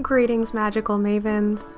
Greetings, magical mavens.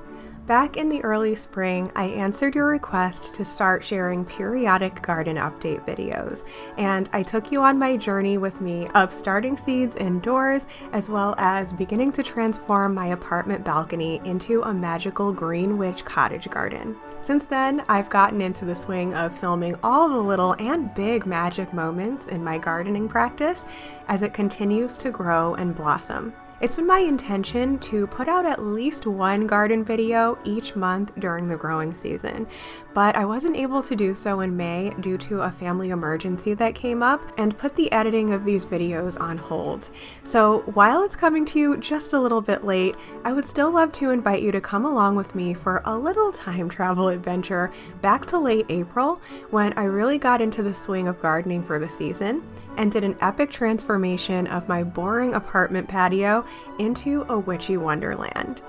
Back in the early spring, I answered your request to start sharing periodic garden update videos, and I took you on my journey with me of starting seeds indoors, as well as beginning to transform my apartment balcony into a magical green witch cottage garden. Since then, I've gotten into the swing of filming all the little and big magic moments in my gardening practice as it continues to grow and blossom. It's been my intention to put out at least one garden video each month during the growing season, but I wasn't able to do so in May due to a family emergency that came up and put the editing of these videos on hold. So while it's coming to you just a little bit late, I would still love to invite you to come along with me for a little time travel adventure back to late April when I really got into the swing of gardening for the season and did an epic transformation of my boring apartment patio into a witchy wonderland.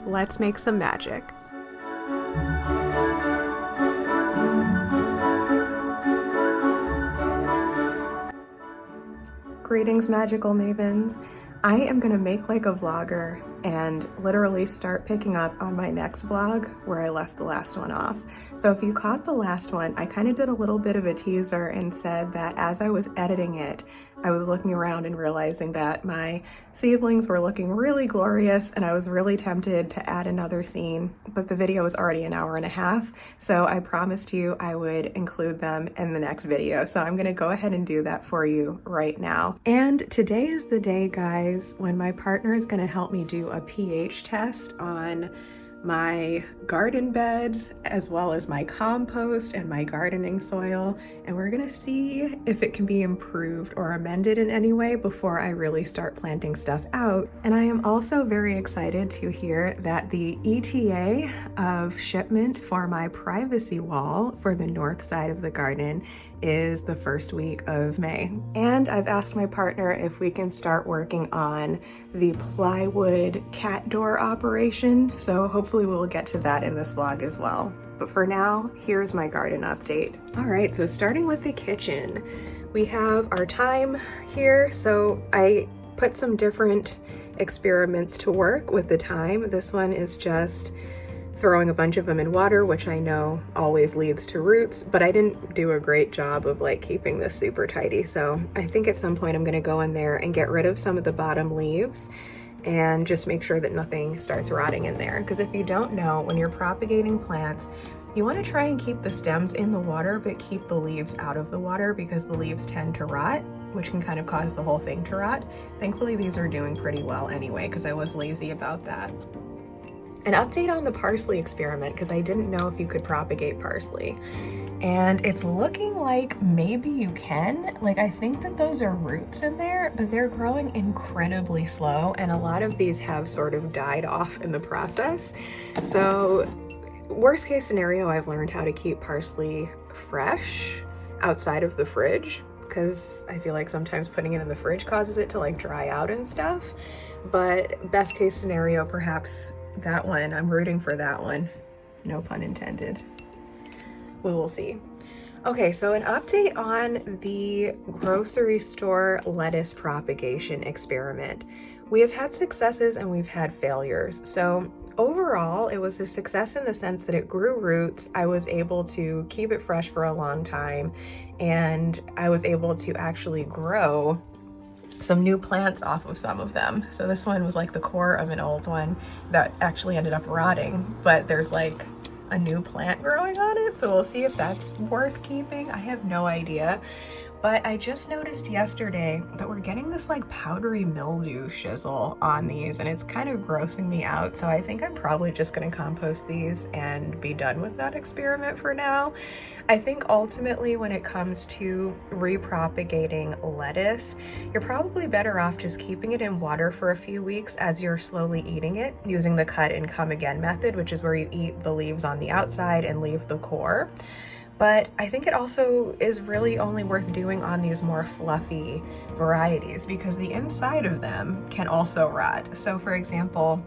Let's make some magic. Greetings, magical mavens. I am gonna make like a vlogger and literally start picking up on my next vlog where I left the last one off. So if you caught the last one, I kind of did a little bit of a teaser and said that as I was editing it, I was looking around and realizing that my seedlings were looking really glorious and I was really tempted to add another scene, but the video was already an hour and a half, so I promised you I would include them in the next video. So I'm gonna go ahead and do that for you right now. And today is the day, guys, when my partner is gonna help me do a pH test on my garden beds as well as my compost and my gardening soil, and we're gonna see if it can be improved or amended in any way before I really start planting stuff out. And I am also very excited to hear that the ETA of shipment for my privacy wall for the north side of the garden is the first week of May. And I've asked my partner if we can start working on the plywood cat door operation, so hopefully we'll get to that in this vlog as well. But for now, here's my garden update. All right, so starting with the kitchen, we have our thyme here. So I put some different experiments to work with the thyme. This one is just throwing a bunch of them in water, which I know always leads to roots, but I didn't do a great job of like keeping this super tidy. So I think at some point I'm gonna go in there and get rid of some of the bottom leaves and just make sure that nothing starts rotting in there. Because if you don't know, when you're propagating plants, you want to try and keep the stems in the water, but keep the leaves out of the water because the leaves tend to rot, which can kind of cause the whole thing to rot. Thankfully, these are doing pretty well anyway, because I was lazy about that. An update on the parsley experiment, because I didn't know if you could propagate parsley. And it's looking like maybe you can. Like, I think that those are roots in there, but they're growing incredibly slow. And a lot of these have sort of died off in the process. So worst case scenario, I've learned how to keep parsley fresh outside of the fridge, because I feel like sometimes putting it in the fridge causes it to like dry out and stuff. But best case scenario, perhaps that one. I'm rooting for that one. No pun intended. We will see. Okay, so an update on the grocery store lettuce propagation experiment. We have had successes and we've had failures. So overall, it was a success in the sense that it grew roots. I was able to keep it fresh for a long time, and I was able to actually grow some new plants off of some of them. So this one was like the core of an old one that actually ended up rotting, but there's like a new plant growing on it. So we'll see if that's worth keeping. I have no idea. But I just noticed yesterday that we're getting this like powdery mildew shizzle on these, and it's kind of grossing me out. So I think I'm probably just gonna compost these and be done with that experiment for now. I think ultimately when it comes to repropagating lettuce, you're probably better off just keeping it in water for a few weeks as you're slowly eating it, using the cut and come again method, which is where you eat the leaves on the outside and leave the core. But I think it also is really only worth doing on these more fluffy varieties because the inside of them can also rot. So for example,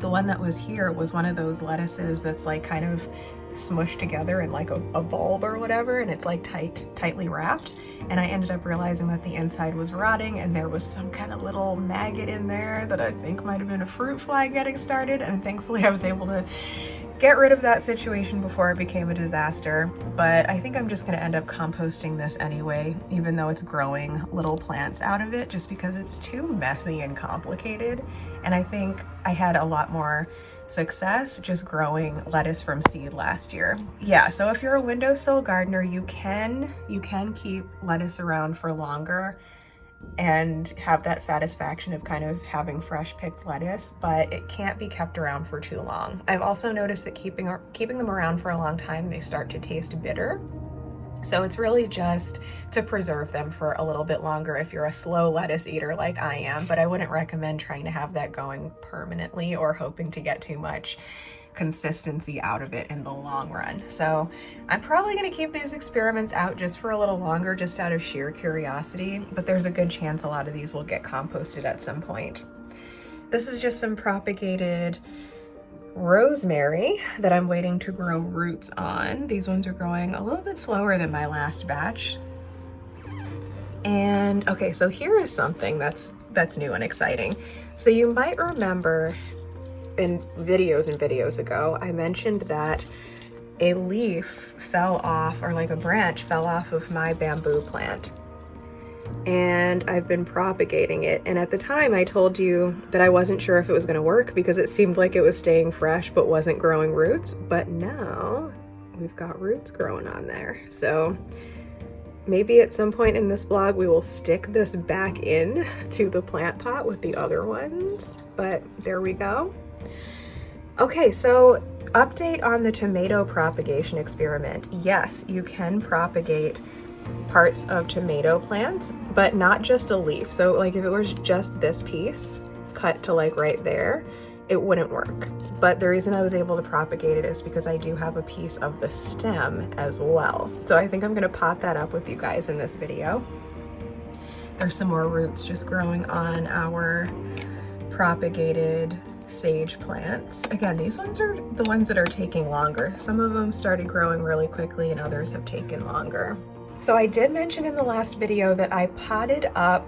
the one that was here was one of those lettuces that's like kind of smushed together in like a bulb or whatever, and it's like tightly wrapped. And I ended up realizing that the inside was rotting and there was some kind of little maggot in there that I think might have been a fruit fly getting started, and thankfully I was able to get rid of that situation before it became a disaster. But I think I'm just gonna end up composting this anyway, even though it's growing little plants out of it, just because it's too messy and complicated. And I think I had a lot more success just growing lettuce from seed last year. Yeah, so if you're a windowsill gardener, you can keep lettuce around for longer and have that satisfaction of kind of having fresh picked lettuce, but it can't be kept around for too long. I've also noticed that keeping them around for a long time, they start to taste bitter. So it's really just to preserve them for a little bit longer if you're a slow lettuce eater like I am, but I wouldn't recommend trying to have that going permanently or hoping to get too much consistency out of it in the long run. So I'm probably going to keep these experiments out just for a little longer, just out of sheer curiosity, but there's a good chance a lot of these will get composted at some point. This is just some propagated rosemary that I'm waiting to grow roots on. These ones are growing a little bit slower than my last batch. And okay, so here is something that's new and exciting. So you might remember in videos ago, I mentioned that a leaf fell off, or like a branch fell off of my bamboo plant. And I've been propagating it. And at the time I told you that I wasn't sure if it was gonna work because it seemed like it was staying fresh but wasn't growing roots. But now we've got roots growing on there. So maybe at some point in this vlog we will stick this back in to the plant pot with the other ones. But there we go. Okay, so update on the tomato propagation experiment. Yes, you can propagate parts of tomato plants, but not just a leaf. So like if it was just this piece cut to like right there, it wouldn't work. But the reason I was able to propagate it is because I do have a piece of the stem as well. So I think I'm gonna pot that up with you guys in this video. There's some more roots just growing on our propagated sage plants. Again, these ones are the ones that are taking longer. Some of them started growing really quickly and others have taken longer. So I did mention in the last video that I planted out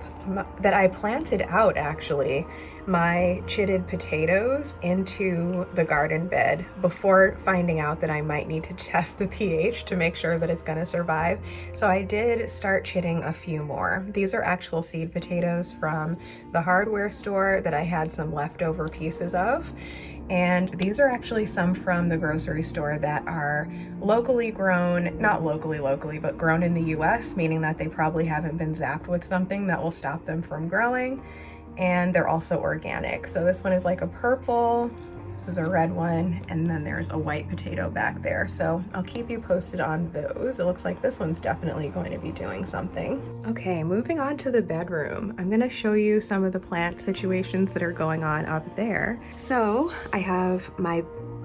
actually my chitted potatoes into the garden bed before finding out that I might need to test the pH to make sure that it's gonna survive. So I did start chitting a few more. These are actual seed potatoes from the hardware store that I had some leftover pieces of. And these are actually some from the grocery store that are locally grown, not locally, but grown in the US, meaning that they probably haven't been zapped with something that will stop them from growing. And they're also organic. So this one is like a purple, this is a red one, and then there's a white potato back there. So I'll keep you posted on those. It looks like this one's definitely going to be doing something. Okay, moving on to the bedroom. I'm gonna show you some of the plant situations that are going on up there. So I have my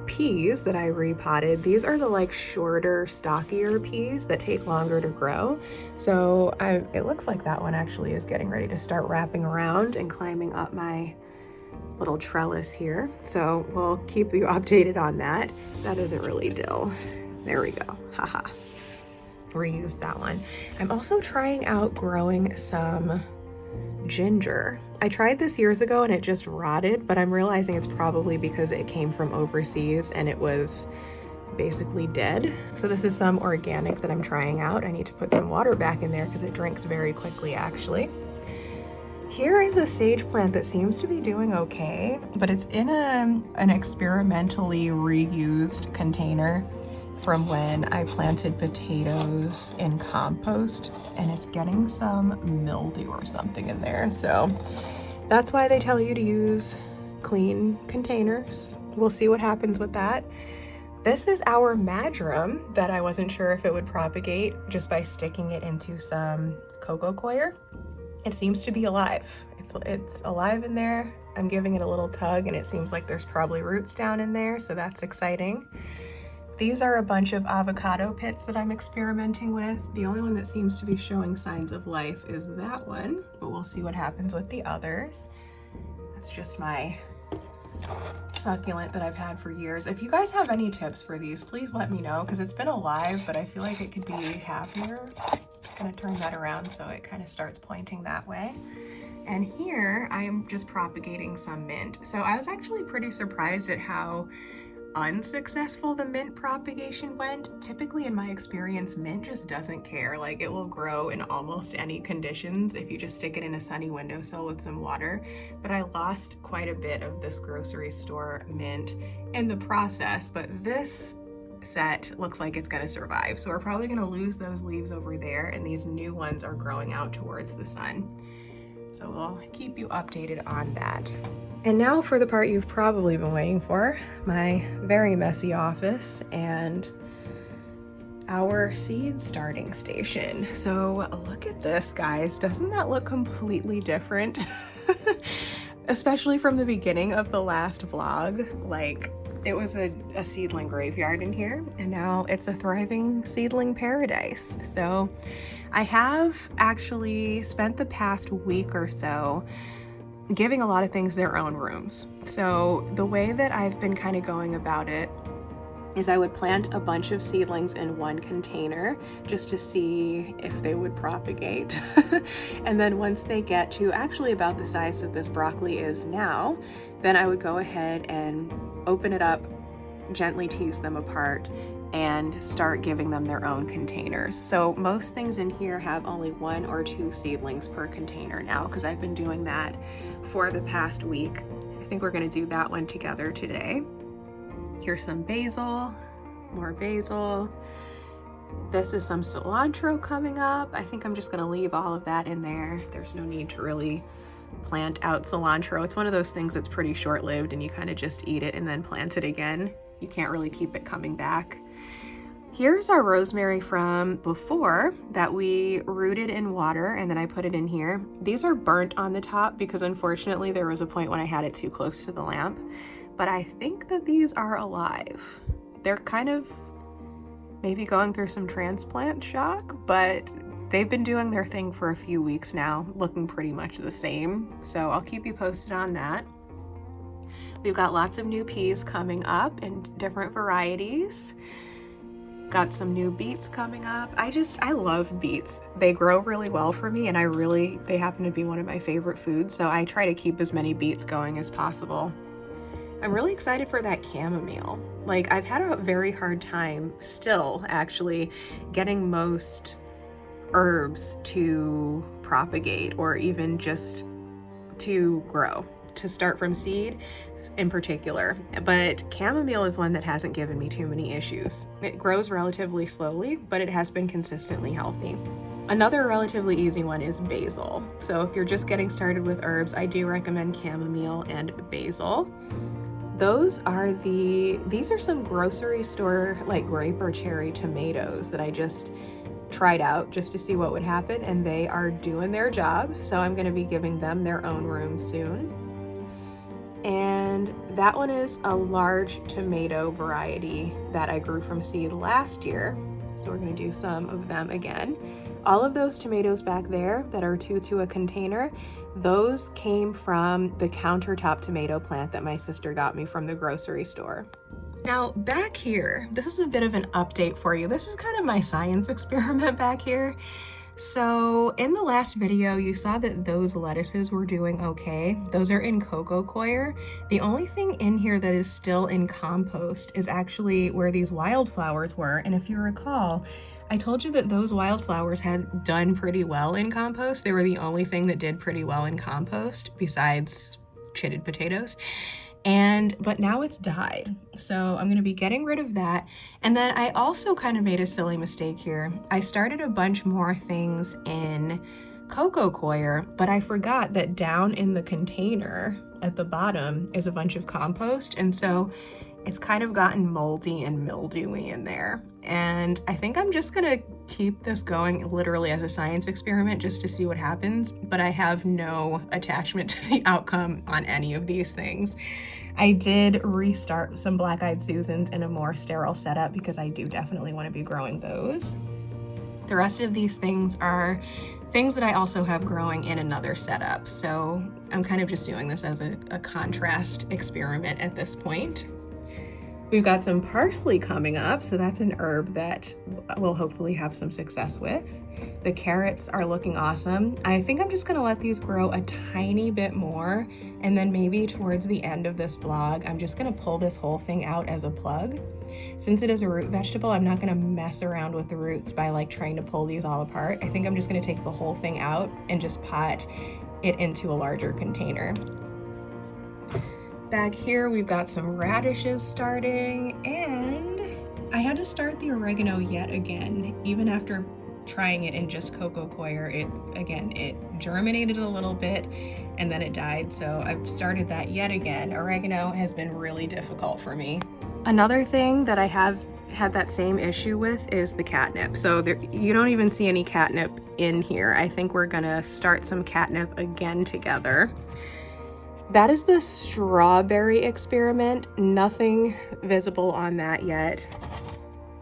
peas that I repotted. These are the like shorter, stockier peas that take longer to grow. So it looks like that one actually is getting ready to start wrapping around and climbing up my little trellis here. So we'll keep you updated on that. That isn't really dill. There we go. Haha. Reused that one. I'm also trying out growing some ginger. I tried this years ago and it just rotted, but I'm realizing it's probably because it came from overseas and it was basically dead. So this is some organic that I'm trying out. I need to put some water back in there because it drinks very quickly actually. Here is a sage plant that seems to be doing okay, but it's in an experimentally reused container from when I planted potatoes in compost, and it's getting some mildew or something in there. So that's why they tell you to use clean containers. We'll see what happens with that. This is our madram that I wasn't sure if it would propagate just by sticking it into some coco coir. It seems to be alive. It's alive in there. I'm giving it a little tug and it seems like there's probably roots down in there, so that's exciting. These are a bunch of avocado pits that I'm experimenting with. The only one that seems to be showing signs of life is that one, but we'll see what happens with the others. That's just my succulent that I've had for years. If you guys have any tips for these, please let me know, because it's been alive, but I feel like it could be happier. I'm gonna turn that around so it kind of starts pointing that way. And here I am just propagating some mint. So I was actually pretty surprised at how unsuccessful the mint propagation went. Typically, in my experience, mint just doesn't care. Like, it will grow in almost any conditions if you just stick it in a sunny windowsill with some water. But I lost quite a bit of this grocery store mint in the process, but this set looks like it's gonna survive. So we're probably gonna lose those leaves over there, and these new ones are growing out towards the sun. So we'll keep you updated on that. And now for the part you've probably been waiting for, my very messy office and our seed starting station. So look at this, guys. Doesn't that look completely different? Especially from the beginning of the last vlog. Like, it was a seedling graveyard in here, and now it's a thriving seedling paradise. So I have actually spent the past week or so giving a lot of things their own rooms. So the way that I've been kind of going about it is I would plant a bunch of seedlings in one container just to see if they would propagate. And then once they get to actually about the size that this broccoli is now, then I would go ahead and open it up, gently tease them apart, and start giving them their own containers. So most things in here have only 1 or 2 seedlings per container now, because I've been doing that for the past week. I think we're gonna do that one together today. Here's some basil, more basil. This is some cilantro coming up. I think I'm just gonna leave all of that in there. There's no need to really plant out cilantro. It's one of those things that's pretty short-lived, and you kind of just eat it and then plant it again. You can't really keep it coming back. Here's our rosemary from before that we rooted in water, and then I put it in here. These are burnt on the top because unfortunately there was a point when I had it too close to the lamp, but I think that these are alive. They're kind of maybe going through some transplant shock, but they've been doing their thing for a few weeks now, looking pretty much the same. So I'll keep you posted on that. We've got lots of new peas coming up in different varieties. Got some new beets coming up. I love beets. They grow really well for me, and they happen to be one of my favorite foods, so I try to keep as many beets going as possible. I'm really excited for that chamomile. Like, I've had a very hard time still, actually, getting most herbs to propagate or even just to grow, to start from seed in particular. But chamomile is one that hasn't given me too many issues. It grows relatively slowly, but it has been consistently healthy. Another relatively easy one is basil. So if you're just getting started with herbs, I do recommend chamomile and basil. These are some grocery store like grape or cherry tomatoes that I just tried out just to see what would happen, and they are doing their job. So I'm going to be giving them their own room soon. And that one is a large tomato variety that I grew from seed last year. So we're going to do some of them again. All of those tomatoes back there that are 2 to a container, those came from the countertop tomato plant that my sister got me from the grocery store. Now back here, this is a bit of an update for you. This is kind of my science experiment back here. So in the last video, you saw that those lettuces were doing okay. Those are in coco coir. The only thing in here that is still in compost is actually where these wildflowers were. And if you recall, I told you that those wildflowers had done pretty well in compost. They were the only thing that did pretty well in compost besides chitted potatoes. But now it's died. So I'm gonna be getting rid of that. And then I also kind of made a silly mistake here. I started a bunch more things in coco coir, but I forgot that down in the container at the bottom is a bunch of compost. And so it's kind of gotten moldy and mildewy in there. And I think I'm just gonna keep this going literally as a science experiment just to see what happens, but I have no attachment to the outcome on any of these things. I did restart some black-eyed Susans in a more sterile setup because I do definitely want to be growing those. The rest of these things are things that I also have growing in another setup. So I'm kind of just doing this as a contrast experiment at this point. We've got some parsley coming up, so that's an herb that we'll hopefully have some success with. The carrots are looking awesome. I think I'm just gonna let these grow a tiny bit more, and then maybe towards the end of this vlog, I'm just gonna pull this whole thing out as a plug. Since it is a root vegetable, I'm not gonna mess around with the roots by like trying to pull these all apart. I think I'm just gonna take the whole thing out and just pot it into a larger container. Back here, we've got some radishes starting, and I had to start the oregano yet again. Even after trying it in just coco coir, it germinated a little bit and then it died. So I've started that yet again. Oregano has been really difficult for me. Another thing that I have had that same issue with is the catnip. So you don't even see any catnip in here. I think we're gonna start some catnip again together. That is the strawberry experiment. Nothing visible on that yet.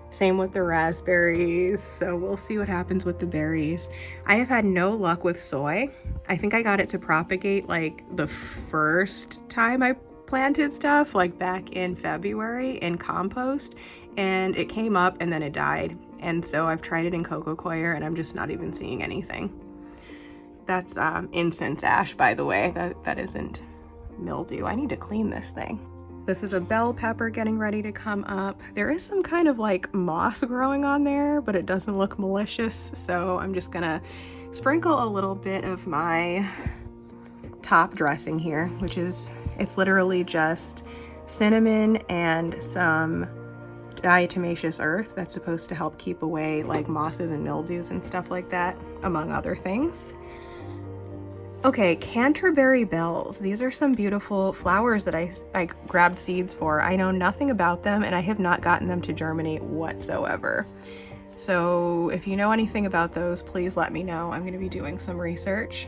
Same with the raspberries, so we'll see what happens with the berries. I have had no luck with soy. I think I got it to propagate like the first time I planted stuff, like back in February in compost, and it came up and then it died. And so I've tried it in coco coir and I'm just not even seeing anything. That's incense ash, by the way. That isn't mildew. I need to clean this thing. This is a bell pepper getting ready to come up. There is some kind of like moss growing on there, but it doesn't look malicious. So I'm just gonna sprinkle a little bit of my top dressing here, which is, it's literally just cinnamon and some diatomaceous earth that's supposed to help keep away like mosses and mildews and stuff like that, among other things. Okay, Canterbury bells. These are some beautiful flowers that I grabbed seeds for. I know nothing about them and I have not gotten them to germinate whatsoever. So if you know anything about those, please let me know. I'm gonna be doing some research.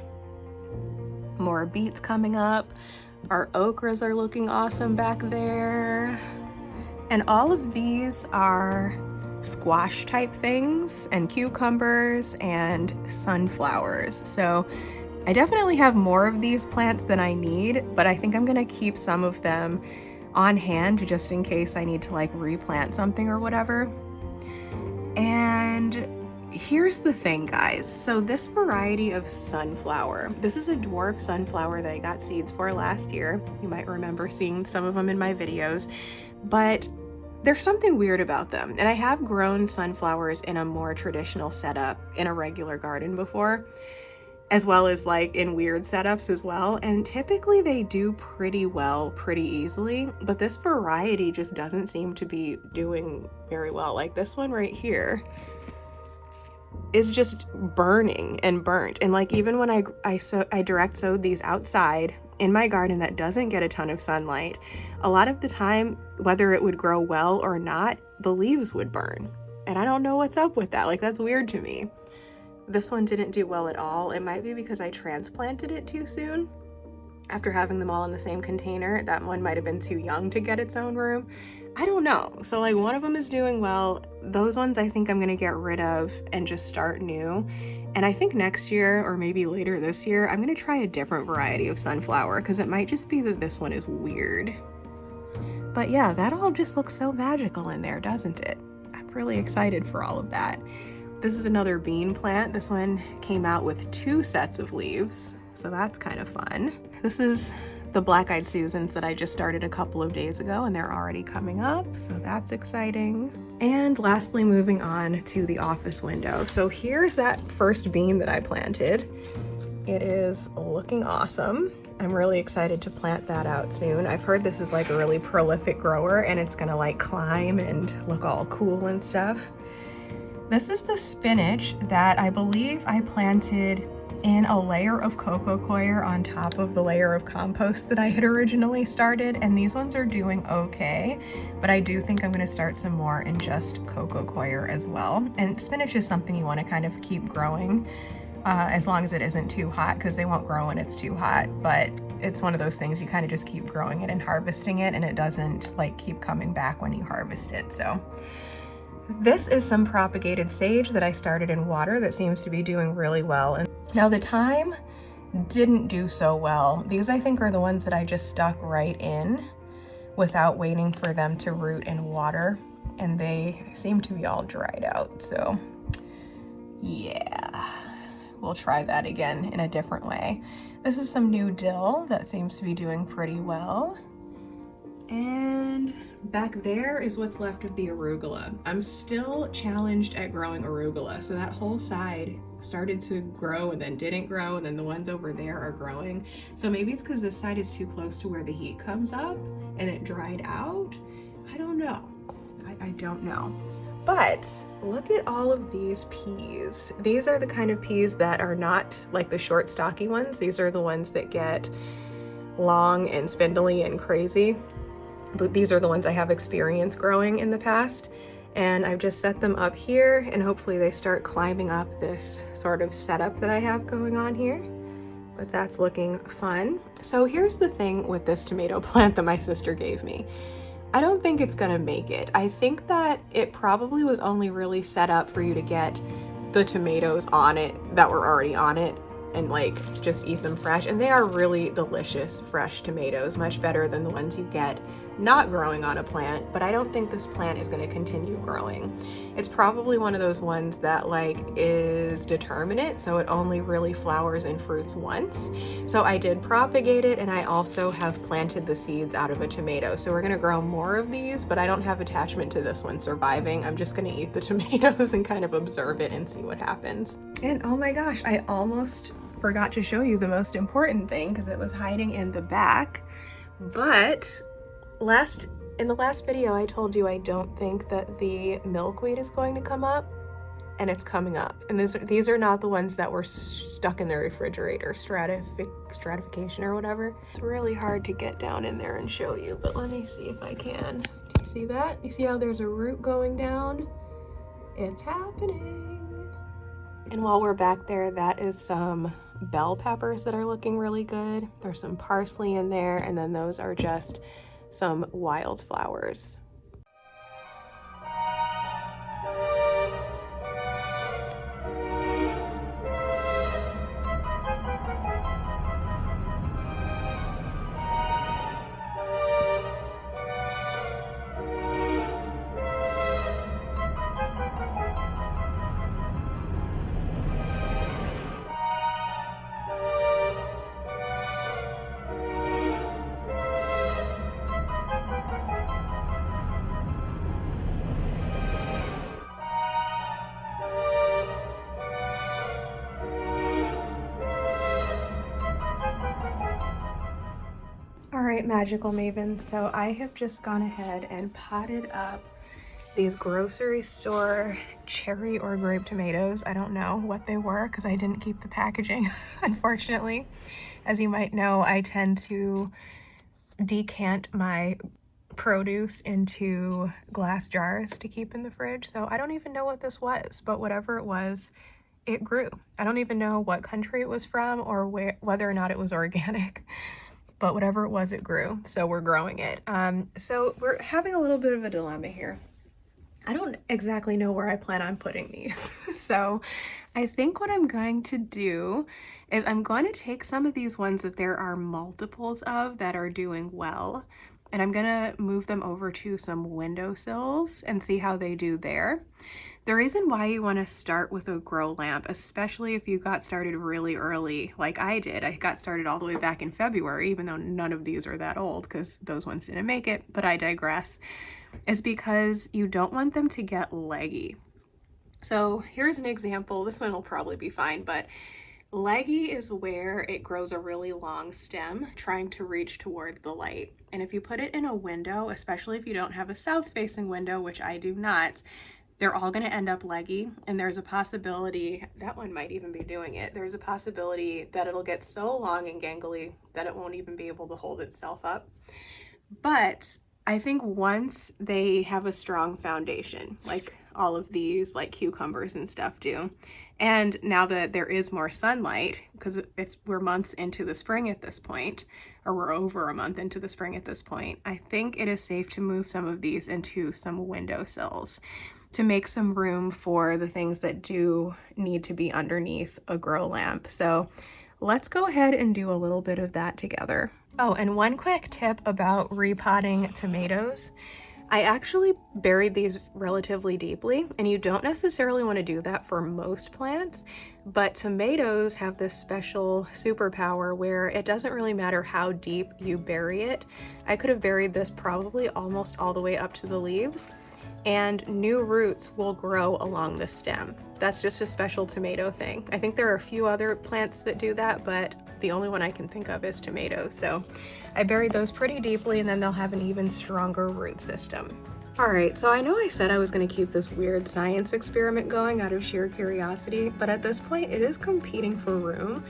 More beets coming up. Our okras are looking awesome back there. And all of these are squash type things and cucumbers and sunflowers. So I definitely have more of these plants than I need, but I think I'm gonna keep some of them on hand just in case I need to like replant something or whatever. And here's the thing, guys. So this variety of sunflower, this is a dwarf sunflower that I got seeds for last year. You might remember seeing some of them in my videos, but there's something weird about them. And I have grown sunflowers in a more traditional setup in a regular garden before, as well as like in weird setups as well. And typically they do pretty well, pretty easily, but this variety just doesn't seem to be doing very well. Like this one right here is just burning and burnt. And like even when I direct sowed these outside in my garden that doesn't get a ton of sunlight, a lot of the time, whether it would grow well or not, the leaves would burn. And I don't know what's up with that. Like that's weird to me. This one didn't do well at all. It might be because I transplanted it too soon. After having them all in the same container, that one might have been too young to get its own room. I don't know. So like one of them is doing well. Those ones I think I'm gonna get rid of and just start new. And I think next year or maybe later this year, I'm gonna try a different variety of sunflower because it might just be that this one is weird. But yeah, that all just looks so magical in there, doesn't it? I'm really excited for all of that. This is another bean plant. This one came out with 2 sets of leaves, so that's kind of fun. This is the black-eyed Susans that I just started a couple of days ago, and they're already coming up, so that's exciting. And lastly, moving on to the office window. So here's that first bean that I planted. It is looking awesome. I'm really excited to plant that out soon. I've heard this is like a really prolific grower and it's gonna like climb and look all cool and stuff. This is the spinach that I believe I planted in a layer of coco coir on top of the layer of compost that I had originally started, and these ones are doing okay, but I do think I'm going to start some more in just coco coir as well. And spinach is something you want to kind of keep growing as long as it isn't too hot, because they won't grow when it's too hot, but it's one of those things you kind of just keep growing it and harvesting it, and it doesn't like keep coming back when you harvest it. So This is some propagated sage that I started in water that seems to be doing really well. And now the thyme didn't do so well. These I think are the ones that I just stuck right in without waiting for them to root in water, and they seem to be all dried out. So yeah, we'll try that again in a different way. This is some new dill that seems to be doing pretty well. And back there is what's left of the arugula. I'm still challenged at growing arugula. So that whole side started to grow and then didn't grow, and then the ones over there are growing. So maybe it's because this side is too close to where the heat comes up and it dried out. I don't know. I don't know. But look at all of these peas. These are the kind of peas that are not like the short stocky ones. These are the ones that get long and spindly and crazy. But these are the ones I have experience growing in the past, and I've just set them up here, and hopefully they start climbing up this sort of setup that I have going on here. But that's looking fun. So here's the thing with this tomato plant that my sister gave me. I don't think it's gonna make it. I think that it probably was only really set up for you to get the tomatoes on it that were already on it and like just eat them fresh. And they are really delicious fresh tomatoes, much better than the ones you get not growing on a plant. But I don't think this plant is going to continue growing. It's probably one of those ones that like is determinate, so it only really flowers and fruits once. So I did propagate it, and I also have planted the seeds out of a tomato. So we're going to grow more of these, but I don't have attachment to this one surviving. I'm just going to eat the tomatoes and kind of observe it and see what happens. And oh my gosh, I almost forgot to show you the most important thing because it was hiding in the back. But in the last video, I told you I don't think that the milkweed is going to come up, and it's coming up. And these are not the ones that were stuck in the refrigerator, stratification or whatever. It's really hard to get down in there and show you, but let me see if I can. Do you see that? You see how there's a root going down? It's happening. And while we're back there, that is some bell peppers that are looking really good. There's some parsley in there, and then those are just some wildflowers. All right, magical mavens, so I have just gone ahead and potted up these grocery store cherry or grape tomatoes. I don't know what they were because I didn't keep the packaging, unfortunately. As you might know, I tend to decant my produce into glass jars to keep in the fridge. So I don't even know what this was, but whatever it was, it grew. I don't even know what country it was from or whether or not it was organic. But whatever it was, it grew. So we're growing it. So we're having a little bit of a dilemma here. I don't exactly know where I plan on putting these. So I think what I'm going to do is I'm going to take some of these ones that there are multiples of that are doing well, and I'm gonna move them over to some windowsills and see how they do there. The reason why you want to start with a grow lamp, especially if you got started really early like I did, I got started all the way back in February, even though none of these are that old because those ones didn't make it, but I digress, is because you don't want them to get leggy. So here's an example. This one will probably be fine, but leggy is where it grows a really long stem trying to reach toward the light. And if you put it in a window, especially if you don't have a south-facing window, which I do not, they're all going to end up leggy, and there's a possibility, that one might even be doing it, there's a possibility that it'll get so long and gangly that it won't even be able to hold itself up. But I think once they have a strong foundation, like all of these, like cucumbers and stuff do, and now that there is more sunlight, because we're months into the spring at this point, or we're over a month into the spring at this point, I think it is safe to move some of these into some windowsills. to make some room for the things that do need to be underneath a grow lamp. So let's go ahead and do a little bit of that together. Oh, and one quick tip about repotting tomatoes. I actually buried these relatively deeply, and you don't necessarily want to do that for most plants, but tomatoes have this special superpower where it doesn't really matter how deep you bury it. I could have buried this probably almost all the way up to the leaves, and new roots will grow along the stem. That's just a special tomato thing. I think there are a few other plants that do that, but the only one I can think of is tomatoes. So I buried those pretty deeply, and then they'll have an even stronger root system. All right, so I know I said I was gonna keep this weird science experiment going out of sheer curiosity, but at this point it is competing for room.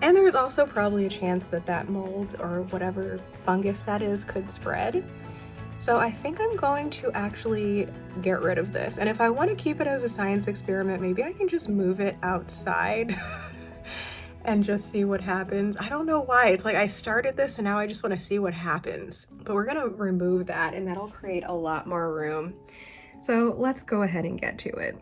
And there's also probably a chance that that mold or whatever fungus that is could spread. So I think I'm going to actually get rid of this. And if I want to keep it as a science experiment, maybe I can just move it outside and just see what happens. I don't know why. It's like I started this and now I just want to see what happens. But we're going to remove that and that'll create a lot more room. So let's go ahead and get to it.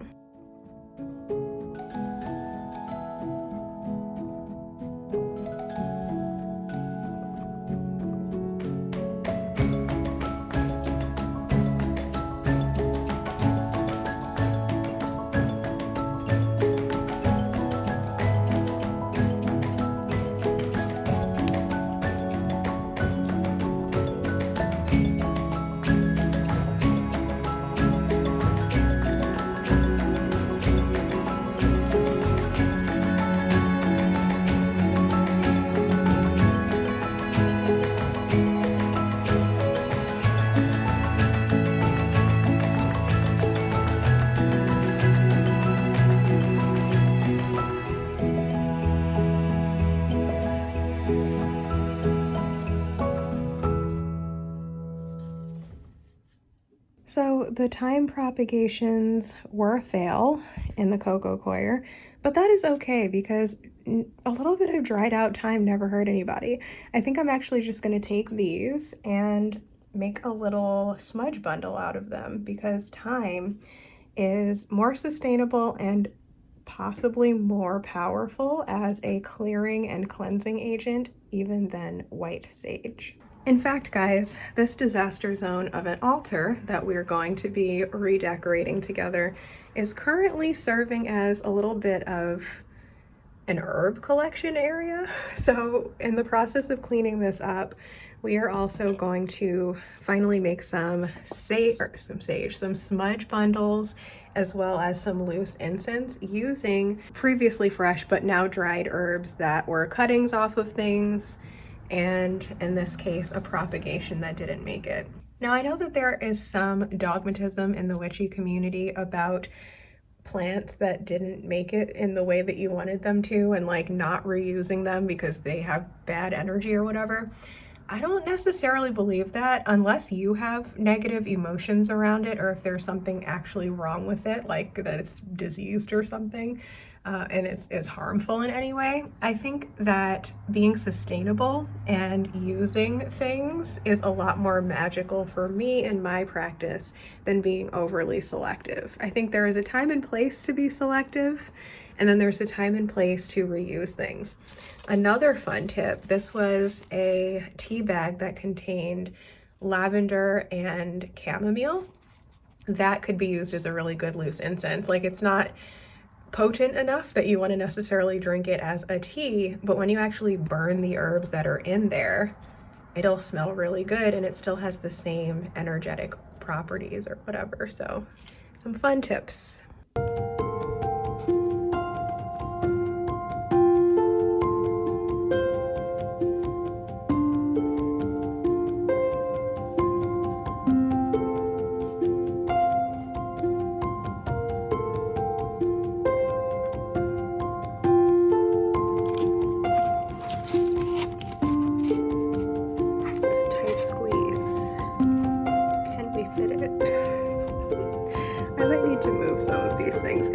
So the thyme propagations were a fail in the coco coir, but that is okay because a little bit of dried out thyme never hurt anybody. I think I'm actually just going to take these and make a little smudge bundle out of them because thyme is more sustainable and possibly more powerful as a clearing and cleansing agent even than white sage. In fact, guys, this disaster zone of an altar that we're going to be redecorating together is currently serving as a little bit of an herb collection area. So in the process of cleaning this up, we are also going to finally make some smudge bundles, as well as some loose incense using previously fresh but now dried herbs that were cuttings off of things, and in this case, a propagation that didn't make it. Now, I know that there is some dogmatism in the witchy community about plants that didn't make it in the way that you wanted them to and like not reusing them because they have bad energy or whatever. I don't necessarily believe that unless you have negative emotions around it or if there's something actually wrong with it, like that it's diseased or something. And it's harmful in any way. I think that being sustainable and using things is a lot more magical for me in my practice than being overly selective. I think there is a time and place to be selective, and then there's a time and place to reuse things. Another fun tip, this was a tea bag that contained lavender and chamomile. That could be used as a really good loose incense. Like, it's not potent enough that you want to necessarily drink it as a tea, but when you actually burn the herbs that are in there, it'll smell really good and it still has the same energetic properties or whatever. So some fun tips. Some of these things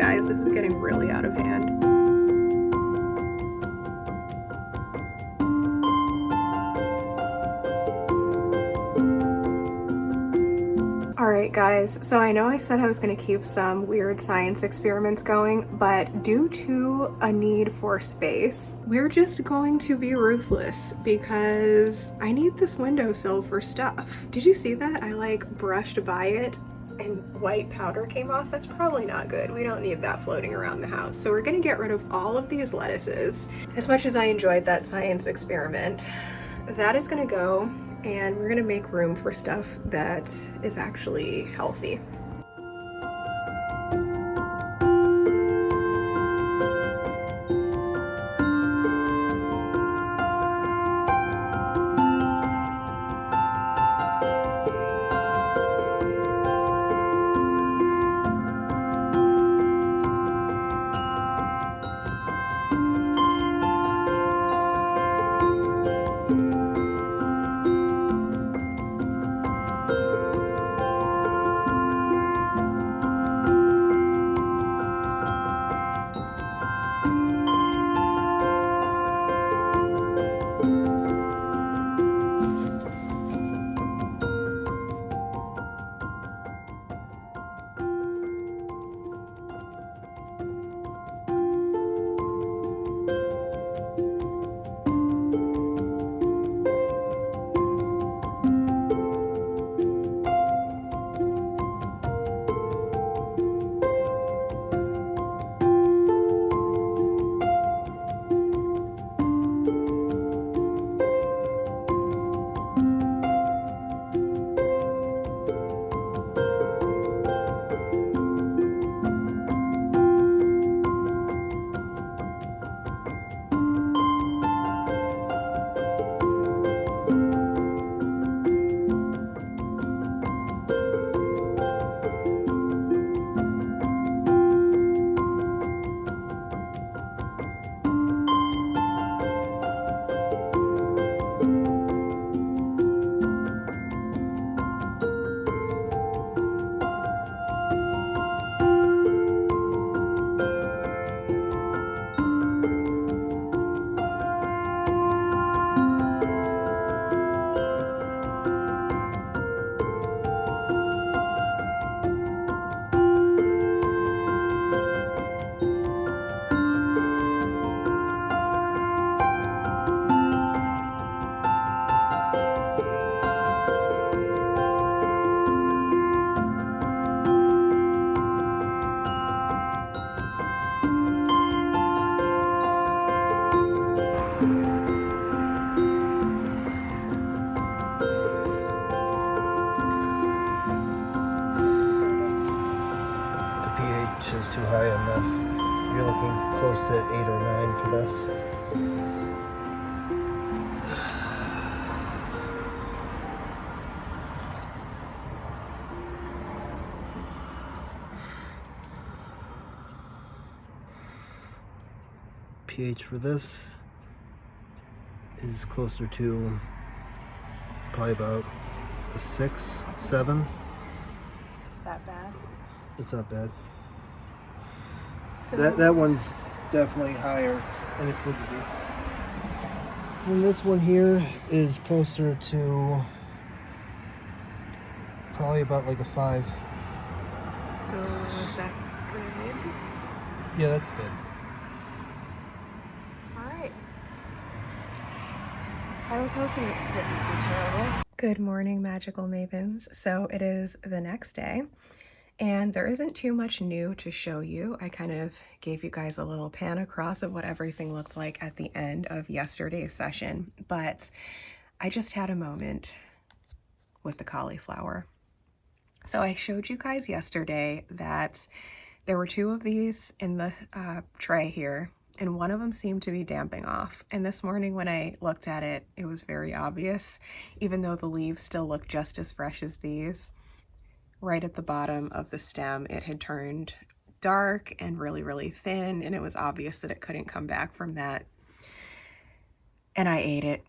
Alright guys, so I know I said I was going to keep some weird science experiments going, but due to a need for space, we're just going to be ruthless because I need this windowsill for stuff. Did you see that? I like brushed by it and white powder came off. That's probably not good. We don't need that floating around the house. So we're going to get rid of all of these lettuces. As much as I enjoyed that science experiment, that is going to go, and we're going to make room for stuff that is actually healthy. Is too high on this. You're looking close to 8 or 9 for this. pH for this is closer to probably about a 6, 7. Is that bad? It's not bad. So That one's definitely higher in acidity. And this one here is closer to probably about like a 5. So is that good? Yeah, that's good. Alright. I was hoping it wouldn't be terrible. Good morning, magical mavens. So it is the next day, and there isn't too much new to show you. I kind of gave you guys a little pan across of what everything looked like at the end of yesterday's session, but I just had a moment with the cauliflower. So I showed you guys yesterday that there were 2 of these in the tray here, and one of them seemed to be damping off. And this morning when I looked at it, it was very obvious, even though the leaves still look just as fresh as these. Right at the bottom of the stem, it had turned dark and really, really thin, and it was obvious that it couldn't come back from that. And I ate it.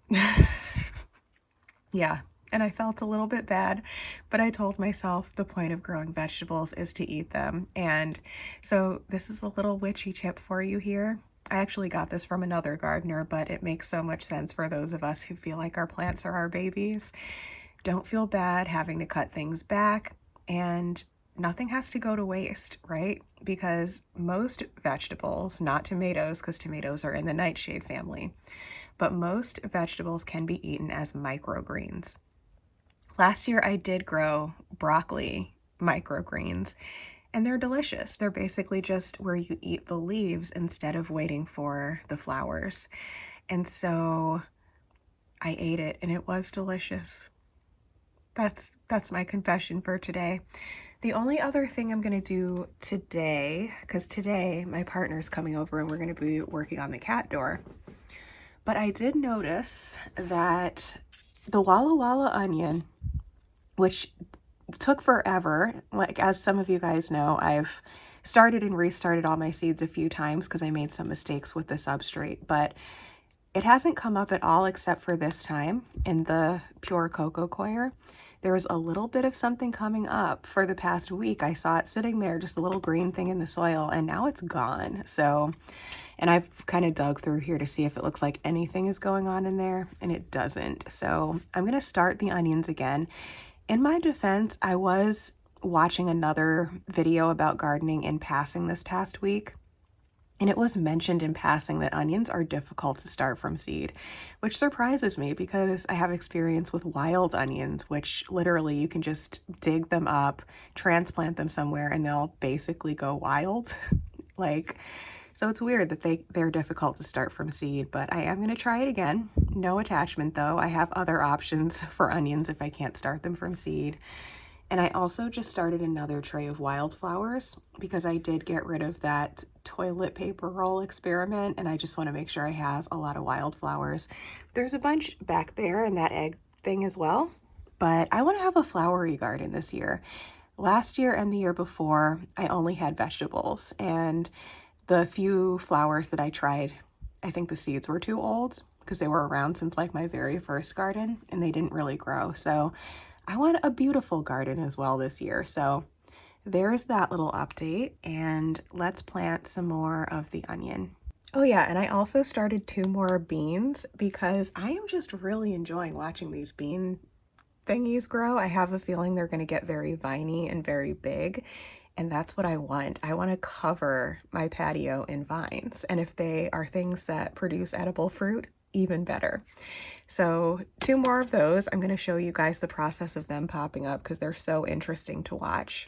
Yeah, and I felt a little bit bad, but I told myself the point of growing vegetables is to eat them. And so this is a little witchy tip for you here. I actually got this from another gardener, but it makes so much sense for those of us who feel like our plants are our babies. Don't feel bad having to cut things back. and nothing has to go to waste, right? Because most vegetables, not tomatoes, because tomatoes are in the nightshade family, but most vegetables can be eaten as microgreens. Last year I did grow broccoli microgreens, and they're delicious. They're basically just where you eat the leaves instead of waiting for the flowers. And so I ate it and it was delicious. That's my confession for today. The only other thing I'm gonna do today, because today my partner's coming over and we're gonna be working on the cat door, but I did notice that the Walla Walla onion, which took forever, like as some of you guys know, I've started and restarted all my seeds a few times because I made some mistakes with the substrate, but it hasn't come up at all except for this time in the pure cocoa coir. There was a little bit of something coming up for the past week. I saw it sitting there, just a little green thing in the soil, and now it's gone. So, and I've kind of dug through here to see if it looks like anything is going on in there, and it doesn't. So I'm gonna start the onions again. In my defense, I was watching another video about gardening in passing this past week, and it was mentioned in passing that onions are difficult to start from seed, which surprises me because I have experience with wild onions, which literally you can just dig them up, transplant them somewhere, and they'll basically go wild. Like, so it's weird that they're difficult to start from seed, but I am going to try it again. No attachment though. I have other options for onions if I can't start them from seed. And I also just started another tray of wildflowers because I did get rid of that toilet paper roll experiment, and I just want to make sure I have a lot of wildflowers. There's a bunch back there in that egg thing as well, but I want to have a flowery garden this year. Last year and the year before, I only had vegetables, and the few flowers that I tried, I think the seeds were too old because they were around since like my very first garden and they didn't really grow. So I want a beautiful garden as well this year. So there's that little update, and let's plant some more of the onion. Oh yeah, and I also started 2 more beans because I am just really enjoying watching these bean thingies grow. I have a feeling they're going to get very viney and very big, and that's what I want. I want to cover my patio in vines, and if they are things that produce edible fruit, even better. So 2 more of those. I'm going to show you guys the process of them popping up because they're so interesting to watch.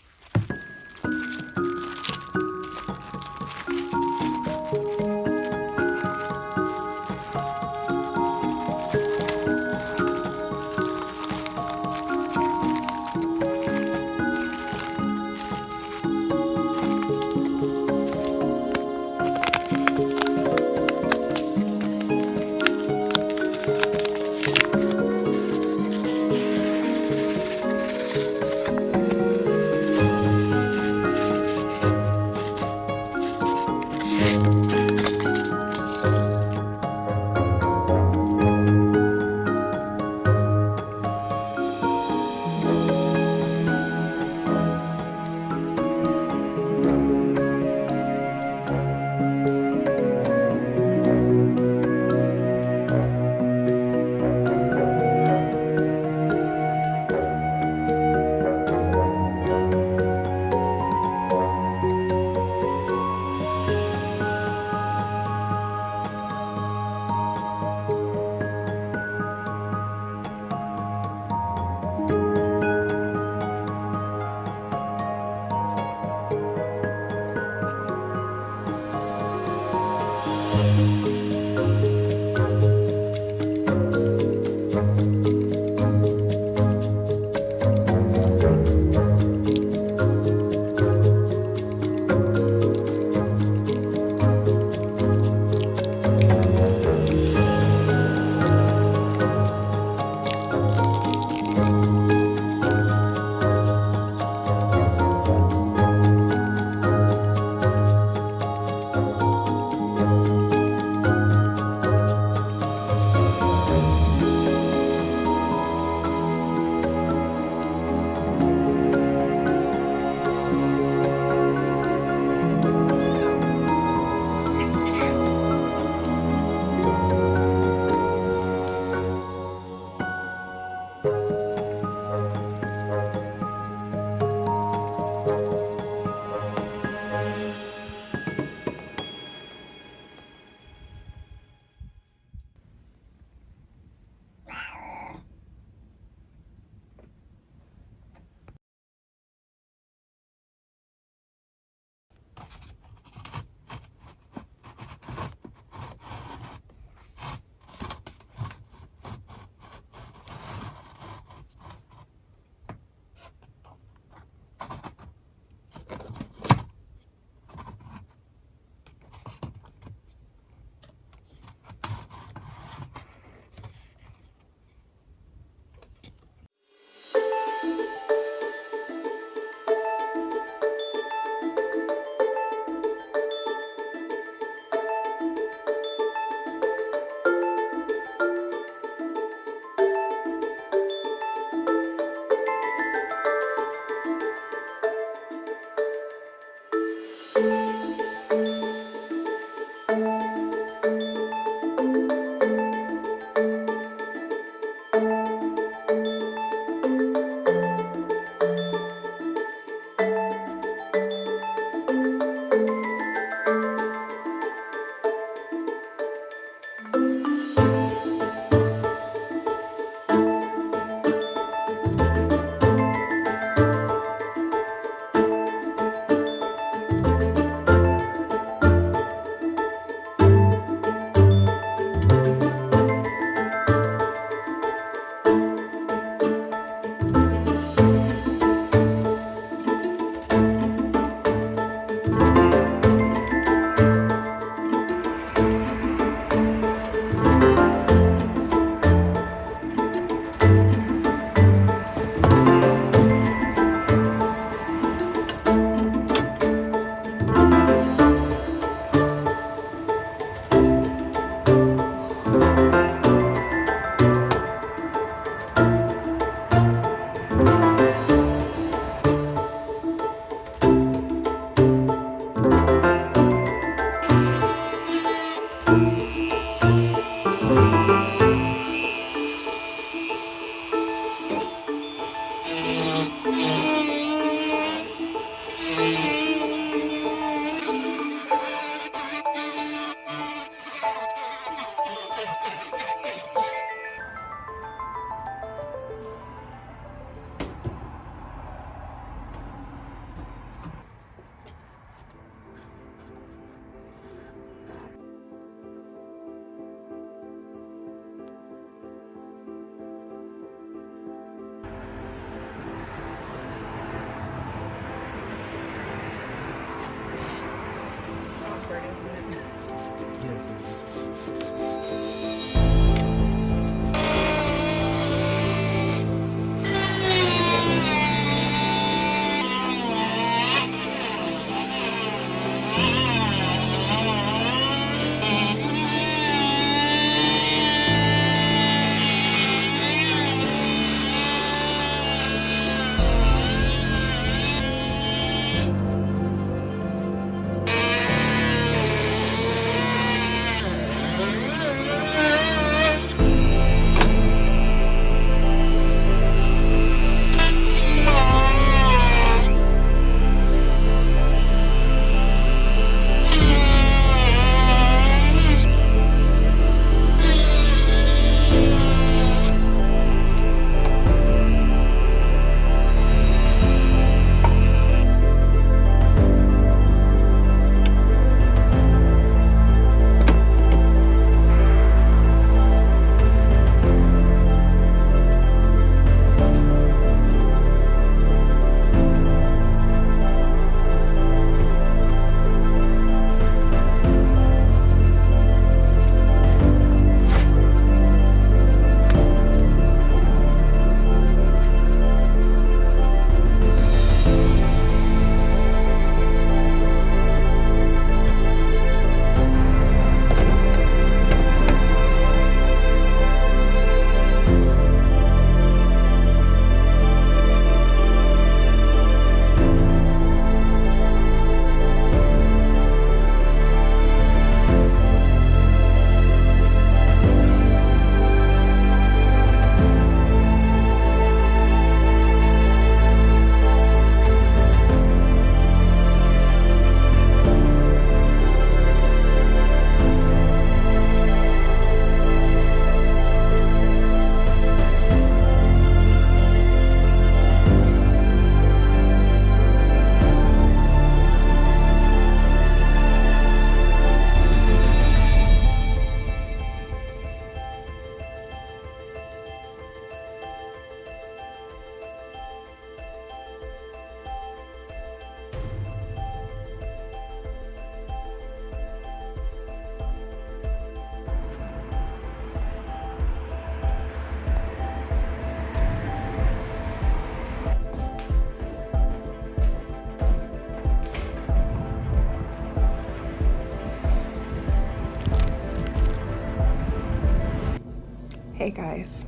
Okay, guys.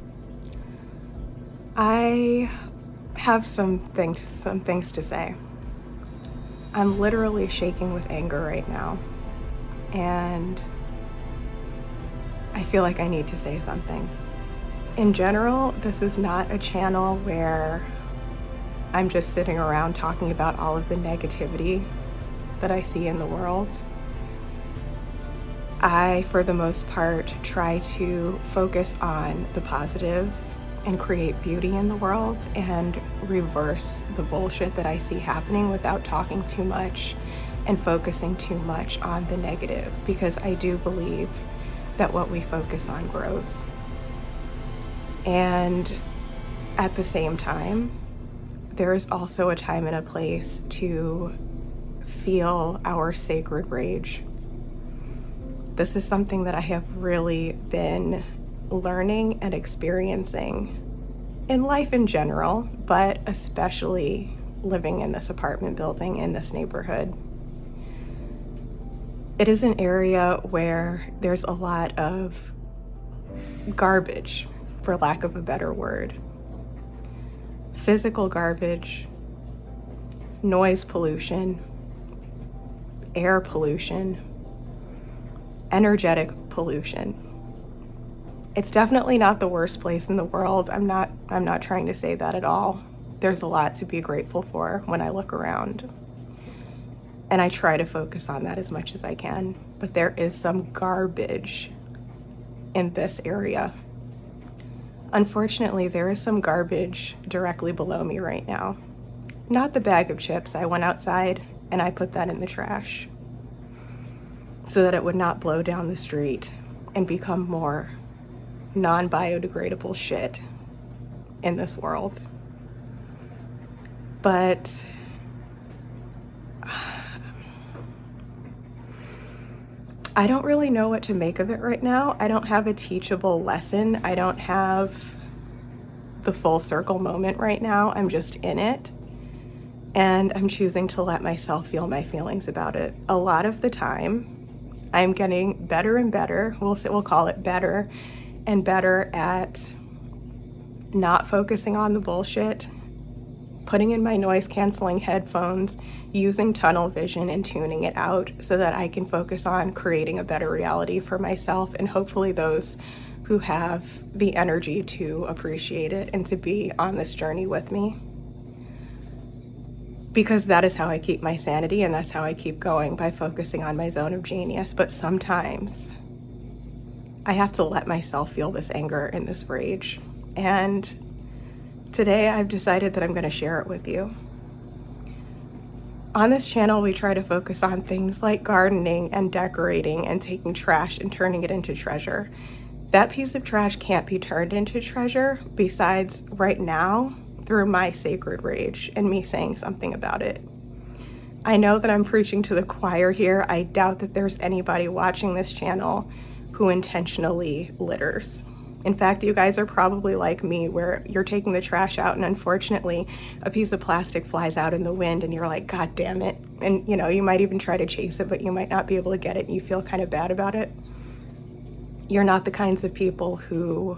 I have some things to say. I'm literally shaking with anger right now, and I feel like I need to say something. In general, this is not a channel where I'm just sitting around talking about all of the negativity that I see in the world. I, for the most part, try to focus on the positive and create beauty in the world and reverse the bullshit that I see happening without talking too much and focusing too much on the negative, because I do believe that what we focus on grows. And at the same time, there is also a time and a place to feel our sacred rage. This is something that I have really been learning and experiencing in life in general, but especially living in this apartment building in this neighborhood. It is an area where there's a lot of garbage, for lack of a better word. Physical garbage, noise pollution, air pollution, energetic pollution. It's definitely not the worst place in the world. I'm not trying to say that at all. There's a lot to be grateful for when I look around. And I try to focus on that as much as I can. But there is some garbage in this area. Unfortunately, there is some garbage directly below me right now. Not the bag of chips. I went outside and I put that in the trash so that it would not blow down the street and become more non-biodegradable shit in this world. But I don't really know what to make of it right now. I don't have a teachable lesson. I don't have the full circle moment right now. I'm just in it. And I'm choosing to let myself feel my feelings about it. A lot of the time, I'm getting better and better. We'll call it better and better at not focusing on the bullshit, putting in my noise canceling headphones, using tunnel vision and tuning it out so that I can focus on creating a better reality for myself and hopefully those who have the energy to appreciate it and to be on this journey with me. Because that is how I keep my sanity and that's how I keep going, by focusing on my zone of genius. But sometimes I have to let myself feel this anger and this rage. And today I've decided that I'm going to share it with you. On this channel, we try to focus on things like gardening and decorating and taking trash and turning it into treasure. That piece of trash can't be turned into treasure besides right now through my sacred rage and me saying something about it. I know that I'm preaching to the choir here. I doubt that there's anybody watching this channel who intentionally litters. In fact, you guys are probably like me, where you're taking the trash out and unfortunately a piece of plastic flies out in the wind and you're like, God damn it. And you know, you might even try to chase it, but you might not be able to get it and you feel kind of bad about it. You're not the kinds of people who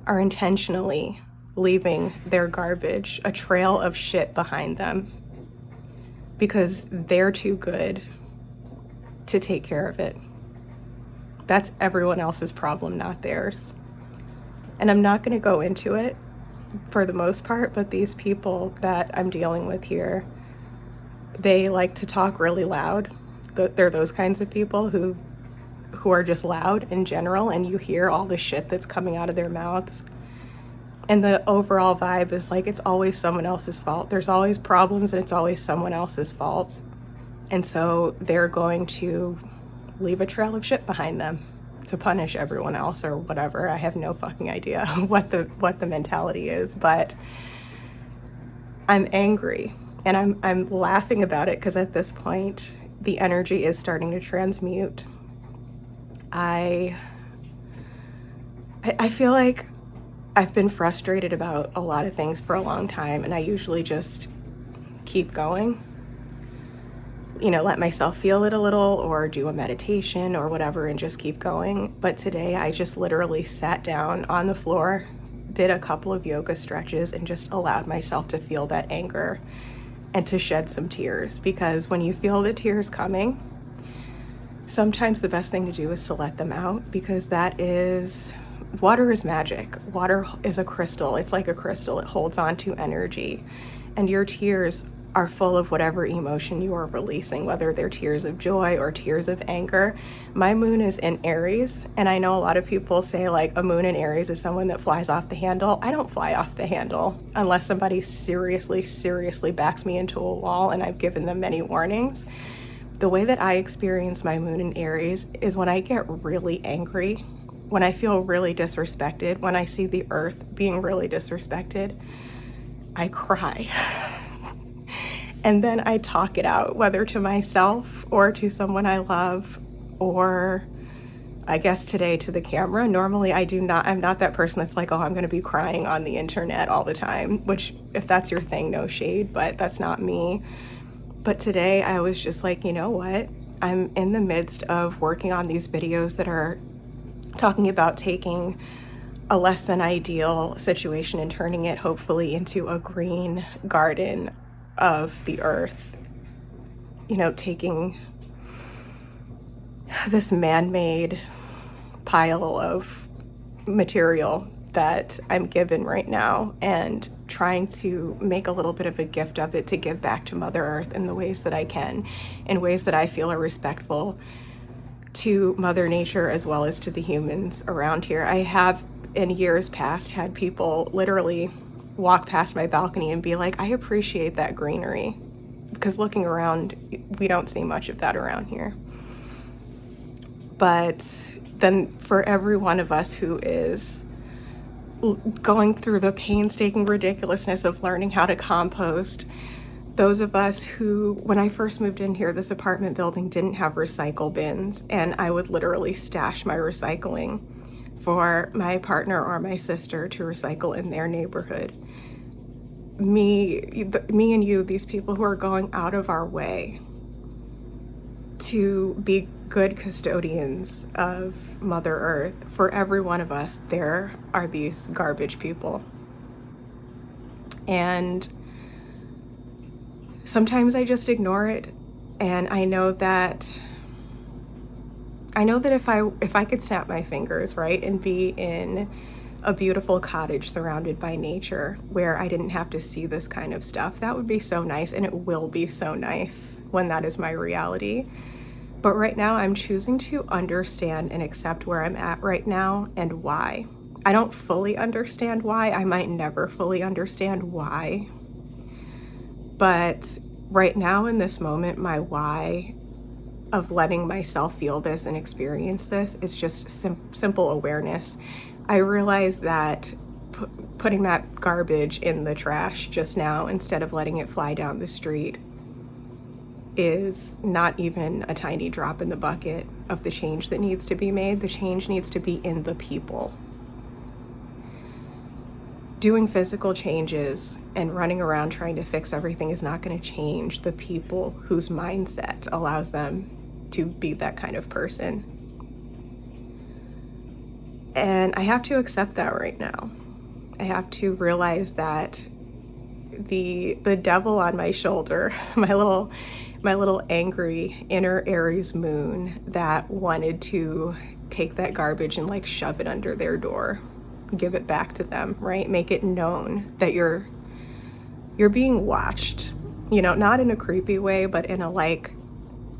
are intentionally leaving their garbage, a trail of shit behind them, because they're too good to take care of it. That's everyone else's problem, not theirs. And I'm not going to go into it for the most part, but these people that I'm dealing with here, they like to talk really loud. They're those kinds of people who are just loud in general, and you hear all the shit that's coming out of their mouths. And the overall vibe is like, it's always someone else's fault. There's always problems and it's always someone else's fault. And so they're going to leave a trail of shit behind them to punish everyone else or whatever. I have no fucking idea what the mentality is, but I'm angry and I'm laughing about it because at this point the energy is starting to transmute. I feel like I've been frustrated about a lot of things for a long time, and I usually just keep going. let myself feel it a little or do a meditation or whatever and just keep going. But today I just literally sat down on the floor, did a couple of yoga stretches, and just allowed myself to feel that anger and to shed some tears. Because when you feel the tears coming, sometimes the best thing to do is to let them out, because water is magic. Water is a crystal. It's like a crystal. It holds on to energy. And your tears are full of whatever emotion you are releasing, whether they're tears of joy or tears of anger. My moon is in Aries, and I know a lot of people say like a moon in Aries is someone that flies off the handle. I don't fly off the handle unless somebody seriously, seriously backs me into a wall, and I've given them many warnings. The way that I experience my moon in Aries is when I get really angry, when I feel really disrespected, when I see the earth being really disrespected, I cry. And then I talk it out, whether to myself or to someone I love, or I guess today to the camera. Normally I'm not that person that's like, oh, I'm gonna be crying on the internet all the time, which if that's your thing, no shade, but that's not me. But today I was just like, you know what? I'm in the midst of working on these videos that are talking about taking a less than ideal situation and turning it hopefully into a green garden of the earth. Taking this man-made pile of material that I'm given right now and trying to make a little bit of a gift of it to give back to Mother Earth in the ways that I can, in ways that I feel are respectful to Mother Nature as well as to the humans around here. I have in years past had people literally walk past my balcony and be like, I appreciate that greenery, because looking around, we don't see much of that around here. But then for every one of us who is going through the painstaking ridiculousness of learning how to compost, those of us who, when I first moved in here, this apartment building didn't have recycle bins, and I would literally stash my recycling for my partner or my sister to recycle in their neighborhood. Me and you, these people who are going out of our way to be good custodians of Mother Earth. For every one of us, there are these garbage people. And sometimes I just ignore it. And I know that if I could snap my fingers, right, and be in a beautiful cottage surrounded by nature where I didn't have to see this kind of stuff, that would be so nice, and it will be so nice when that is my reality. But right now I'm choosing to understand and accept where I'm at right now and why. I don't fully understand why. I might never fully understand why. But right now in this moment, my why of letting myself feel this and experience this is just simple awareness. I realized that putting that garbage in the trash just now instead of letting it fly down the street is not even a tiny drop in the bucket of the change that needs to be made. The change needs to be in the people. Doing physical changes and running around trying to fix everything is not going to change the people whose mindset allows them to be that kind of person. And I have to accept that right now. I have to realize that the devil on my shoulder, my little angry inner Aries moon that wanted to take that garbage and like shove it under their door, give it back to them, right? Make it known that you're being watched, not in a creepy way, but in a like,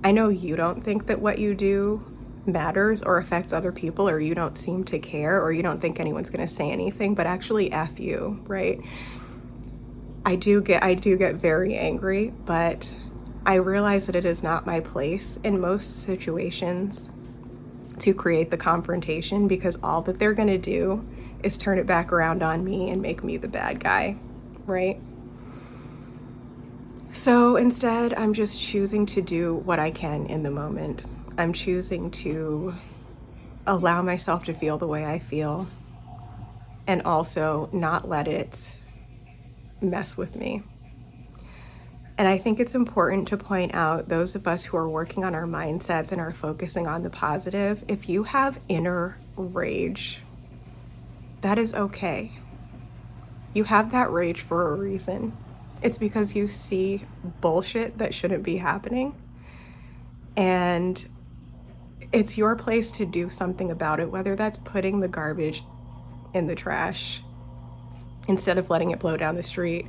I know you don't think that what you do matters or affects other people, or you don't seem to care, or you don't think anyone's going to say anything, but actually F you, right? I do get very angry, but I realize that it is not my place in most situations to create the confrontation, because all that they're going to do is turn it back around on me and make me the bad guy, right? So instead, I'm just choosing to do what I can in the moment. I'm choosing to allow myself to feel the way I feel and also not let it mess with me. And I think it's important to point out, those of us who are working on our mindsets and are focusing on the positive, if you have inner rage, that is okay. You have that rage for a reason. It's because you see bullshit that shouldn't be happening. And it's your place to do something about it, whether that's putting the garbage in the trash instead of letting it blow down the street,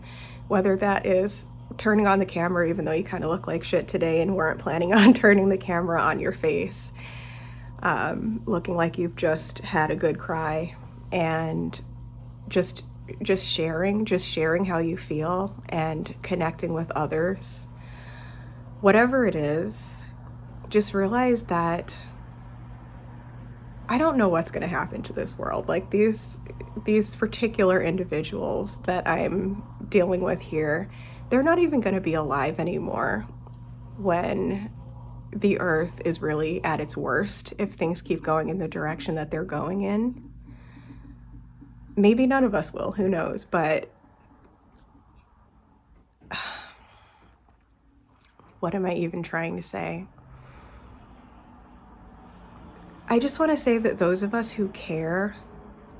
whether that is turning on the camera even though you kind of look like shit today and weren't planning on turning the camera on your face, looking like you've just had a good cry, and just sharing how you feel and connecting with others. Whatever it is, just realize that I don't know what's going to happen to this world. Like these particular individuals that I'm dealing with here, they're not even going to be alive anymore when the earth is really at its worst, if things keep going in the direction that they're going in. Maybe none of us will, who knows, but what am I even trying to say? I just want to say that those of us who care,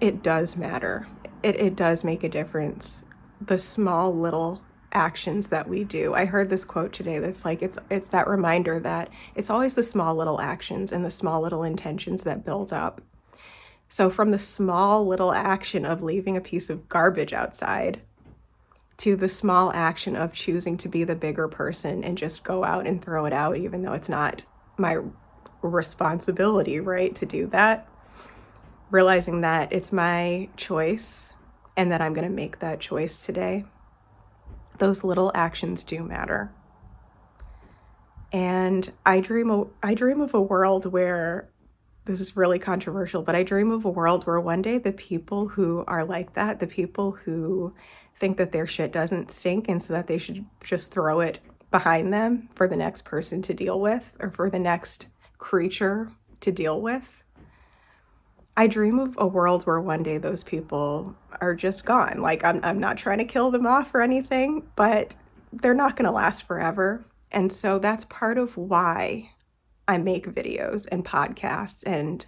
it does matter. It does make a difference. The small little actions that we do. I heard this quote today that's like, it's that reminder that it's always the small little actions and the small little intentions that build up. So from the small little action of leaving a piece of garbage outside to the small action of choosing to be the bigger person and just go out and throw it out, even though it's not my responsibility, right, to do that. Realizing that it's my choice and that I'm going to make that choice today. Those little actions do matter. And I dream of a world where, this is really controversial, but I dream of a world where one day the people who are like that, the people who think that their shit doesn't stink and so that they should just throw it behind them for the next person to deal with, or for the next creature to deal with. I dream of a world where one day those people are just gone. Like, I'm not trying to kill them off or anything, but they're not going to last forever. And so that's part of why I make videos and podcasts and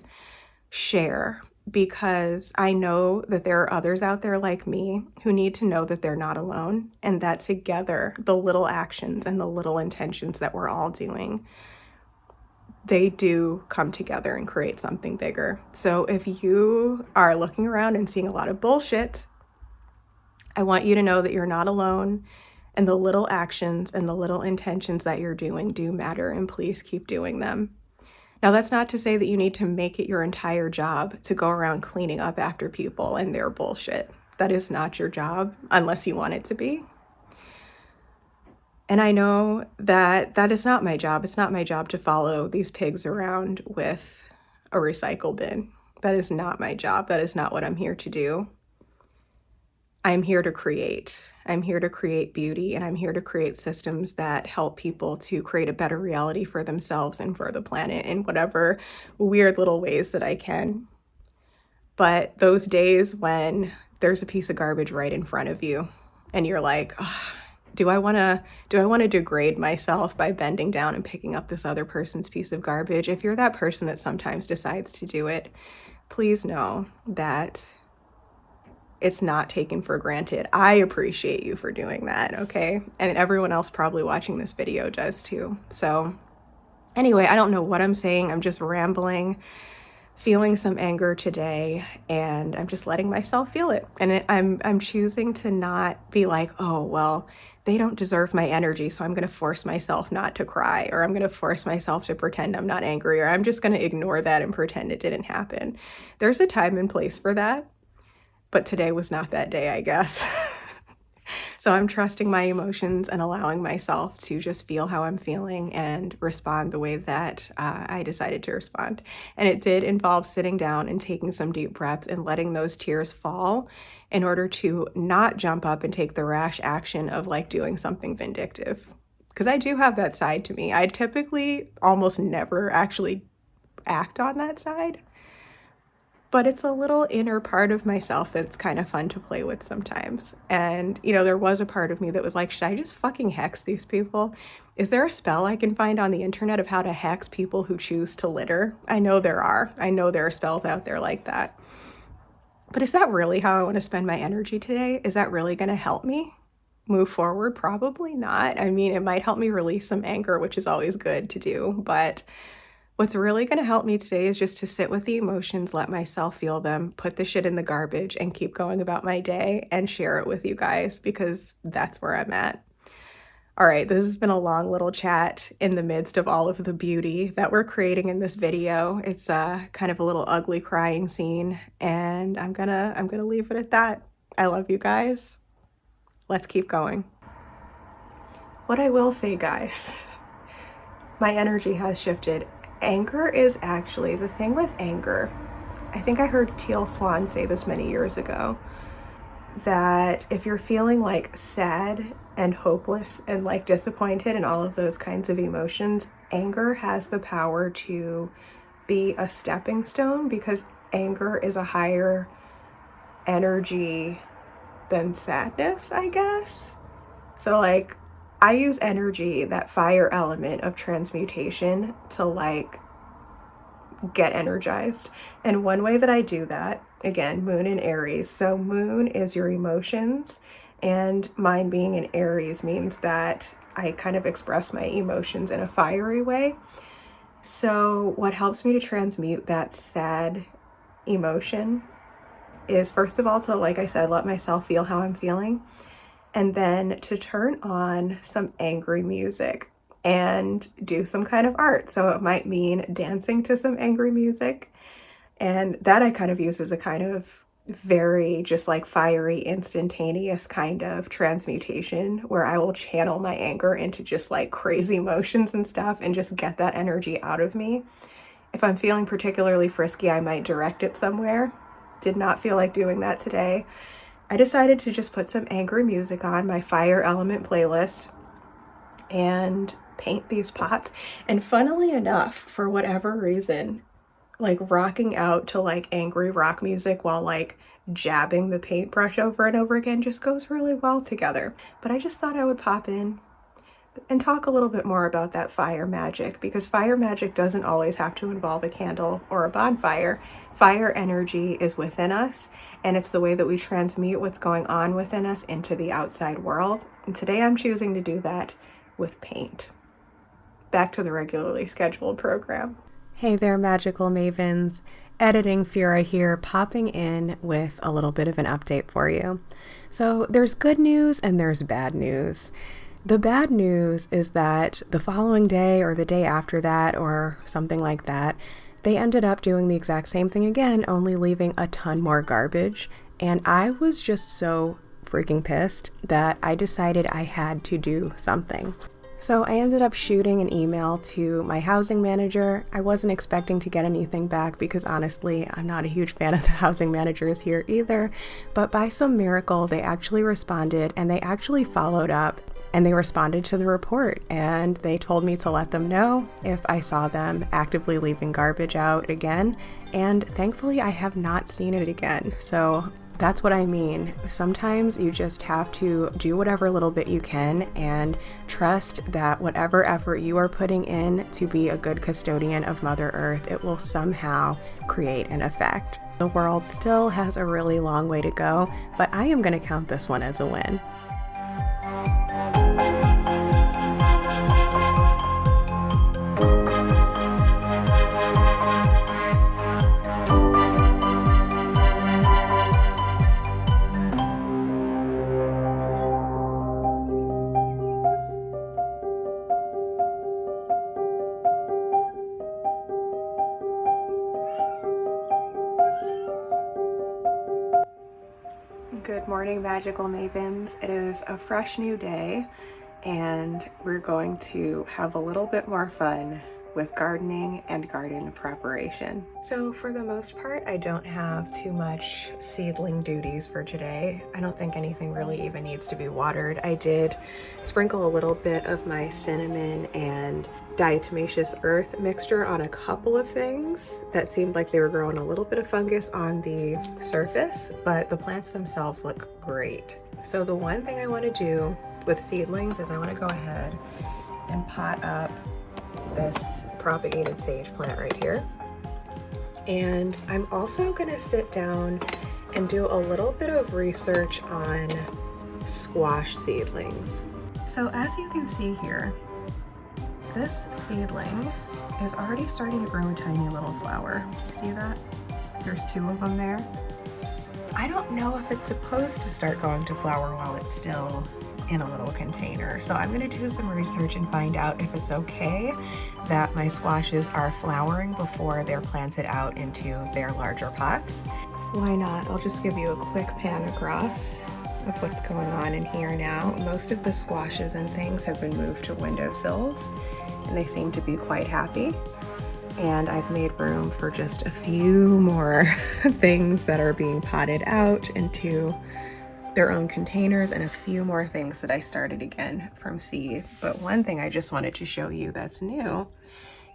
share, because I know that there are others out there like me who need to know that they're not alone, and that together, the little actions and the little intentions that we're all doing, they do come together and create something bigger. So if you are looking around and seeing a lot of bullshit, I want you to know that you're not alone, and the little actions and the little intentions that you're doing do matter, and please keep doing them. Now, that's not to say that you need to make it your entire job to go around cleaning up after people and their bullshit. That is not your job unless you want it to be. And I know that that is not my job. It's not my job to follow these pigs around with a recycle bin. That is not my job. That is not what I'm here to do. I'm here to create. I'm here to create beauty, and I'm here to create systems that help people to create a better reality for themselves and for the planet in whatever weird little ways that I can. But those days when there's a piece of garbage right in front of you and you're like, oh, do I want to degrade myself by bending down and picking up this other person's piece of garbage? If you're that person that sometimes decides to do it, please know that it's not taken for granted. I appreciate you for doing that, okay? And everyone else probably watching this video does too. So anyway, I don't know what I'm saying. I'm just rambling, feeling some anger today, and I'm just letting myself feel it. And I'm choosing to not be like, oh, well, they don't deserve my energy, so I'm going to force myself not to cry, or I'm going to force myself to pretend I'm not angry, or I'm just going to ignore that and pretend it didn't happen. There's a time and place for that, but today was not that day, I guess. So I'm trusting my emotions and allowing myself to just feel how I'm feeling and respond the way that I decided to respond. And it did involve sitting down and taking some deep breaths and letting those tears fall in order to not jump up and take the rash action of like doing something vindictive. Because I do have that side to me. I typically almost never actually act on that side. but it's a little inner part of myself that's kind of fun to play with sometimes. And, you know, there was a part of me that was like, should I just fucking hex these people? Is there a spell I can find on the internet of how to hex people who choose to litter? I know there are. I know there are spells out there like that. But is that really how I want to spend my energy today? Is that really going to help me move forward? Probably not. I mean, it might help me release some anger, which is always good to do, but what's really going to help me today is just to sit with the emotions, let myself feel them, put the shit in the garbage, and keep going about my day and share it with you guys, because that's where I'm at. All right, this has been a long little chat in the midst of all of the beauty that we're creating in this video. It's kind of a little ugly crying scene, and I'm gonna leave it at that. I love you guys. Let's keep going. What I will say, guys, my energy has shifted. Anger is actually the thing with anger. I think I heard Teal Swan say this many years ago, that if you're feeling like sad and hopeless and like disappointed and all of those kinds of emotions, anger has the power to be a stepping stone, because anger is a higher energy than sadness, I guess. So like, I use energy, that fire element of transmutation, to like get energized. And one way that I do that, again, moon in Aries. So moon is your emotions, and mine being in Aries means that I kind of express my emotions in a fiery way. So what helps me to transmute that sad emotion is, first of all, to, like I said, let myself feel how I'm feeling, and then to turn on some angry music and do some kind of art. So it might mean dancing to some angry music. And that I kind of use as a kind of very just like fiery, instantaneous kind of transmutation, where I will channel my anger into just like crazy emotions and stuff and just get that energy out of me. If I'm feeling particularly frisky, I might direct it somewhere. Did not feel like doing that today. I decided to just put some angry music on my fire element playlist and paint these pots. And funnily enough, for whatever reason, like rocking out to like angry rock music while like jabbing the paintbrush over and over again just goes really well together. But I just thought I would pop in and talk a little bit more about that fire magic, because fire magic doesn't always have to involve a candle or a bonfire. Fire energy is within us, and it's the way that we transmute what's going on within us into the outside world. And today I'm choosing to do that with paint. Back to the regularly scheduled program. Hey there, magical mavens. Editing Afura here, popping in with a little bit of an update for you. So there's good news and there's bad news. The bad news is that the following day or the day after that or something like that, they ended up doing the exact same thing again, only leaving a ton more garbage. And I was just so freaking pissed that I decided I had to do something. So I ended up shooting an email to my housing manager. I wasn't expecting to get anything back because honestly, I'm not a huge fan of the housing managers here either. But by some miracle, they actually responded, and they actually followed up, and they responded to the report, and they told me to let them know if I saw them actively leaving garbage out again. And thankfully, I have not seen it again. So that's what I mean. Sometimes you just have to do whatever little bit you can and trust that whatever effort you are putting in to be a good custodian of Mother Earth, it will somehow create an effect. The world still has a really long way to go, but I am going to count this one as a win. Good morning, magical mavens. It is a fresh new day, and we're going to have a little bit more fun with gardening and garden preparation. So for the most part, I don't have too much seedling duties for today. I don't think anything really even needs to be watered. I did sprinkle a little bit of my cinnamon and diatomaceous earth mixture on a couple of things that seemed like they were growing a little bit of fungus on the surface, but the plants themselves look great. So the one thing I want to do with seedlings is I want to go ahead and pot up this propagated sage plant right here. And I'm also going to sit down and do a little bit of research on squash seedlings. So as you can see here, this seedling is already starting to grow a tiny little flower. See that? There's 2 of them there. I don't know if it's supposed to start going to flower while it's still in a little container. So I'm going to do some research and find out if it's okay that my squashes are flowering before they're planted out into their larger pots. Why not? I'll just give you a quick pan across of what's going on in here now. Most of the squashes and things have been moved to windowsills and they seem to be quite happy. And I've made room for just a few more things that are being potted out into their own containers and a few more things that I started again from seed. But one thing I just wanted to show you that's new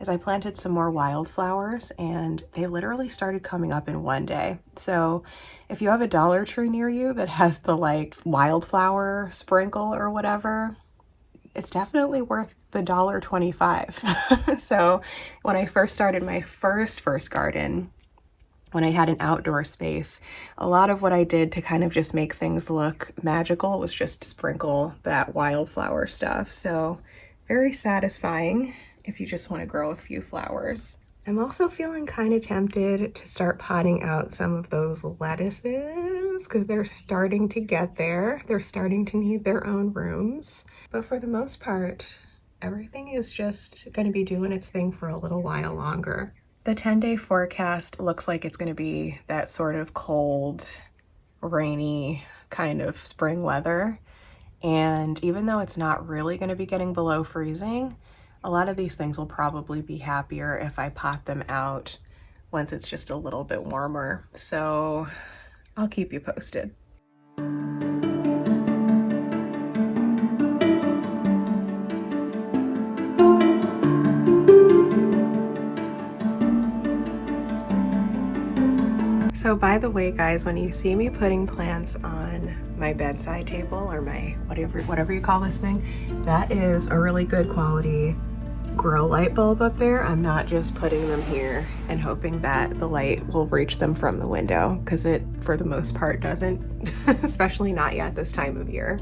is I planted some more wildflowers and they literally started coming up in one day. So if you have a Dollar Tree near you that has the like wildflower sprinkle or whatever, it's definitely worth the $1.25. So when I first started my first garden, when I had an outdoor space, a lot of what I did to kind of just make things look magical was just sprinkle that wildflower stuff. So very satisfying if you just want to grow a few flowers. I'm also feeling kind of tempted to start potting out some of those lettuces because they're starting to get there. They're starting to need their own rooms. But for the most part, everything is just going to be doing its thing for a little while longer. The 10-day forecast looks like it's going to be that sort of cold, rainy kind of spring weather. And even though it's not really going to be getting below freezing, a lot of these things will probably be happier if I pot them out once it's just a little bit warmer. So I'll keep you posted. So by the way, guys, when you see me putting plants on my bedside table or my whatever you call this thing, that is a really good quality grow light bulb up there. I'm not just putting them here and hoping that the light will reach them from the window, because it for the most part doesn't, especially not yet this time of year.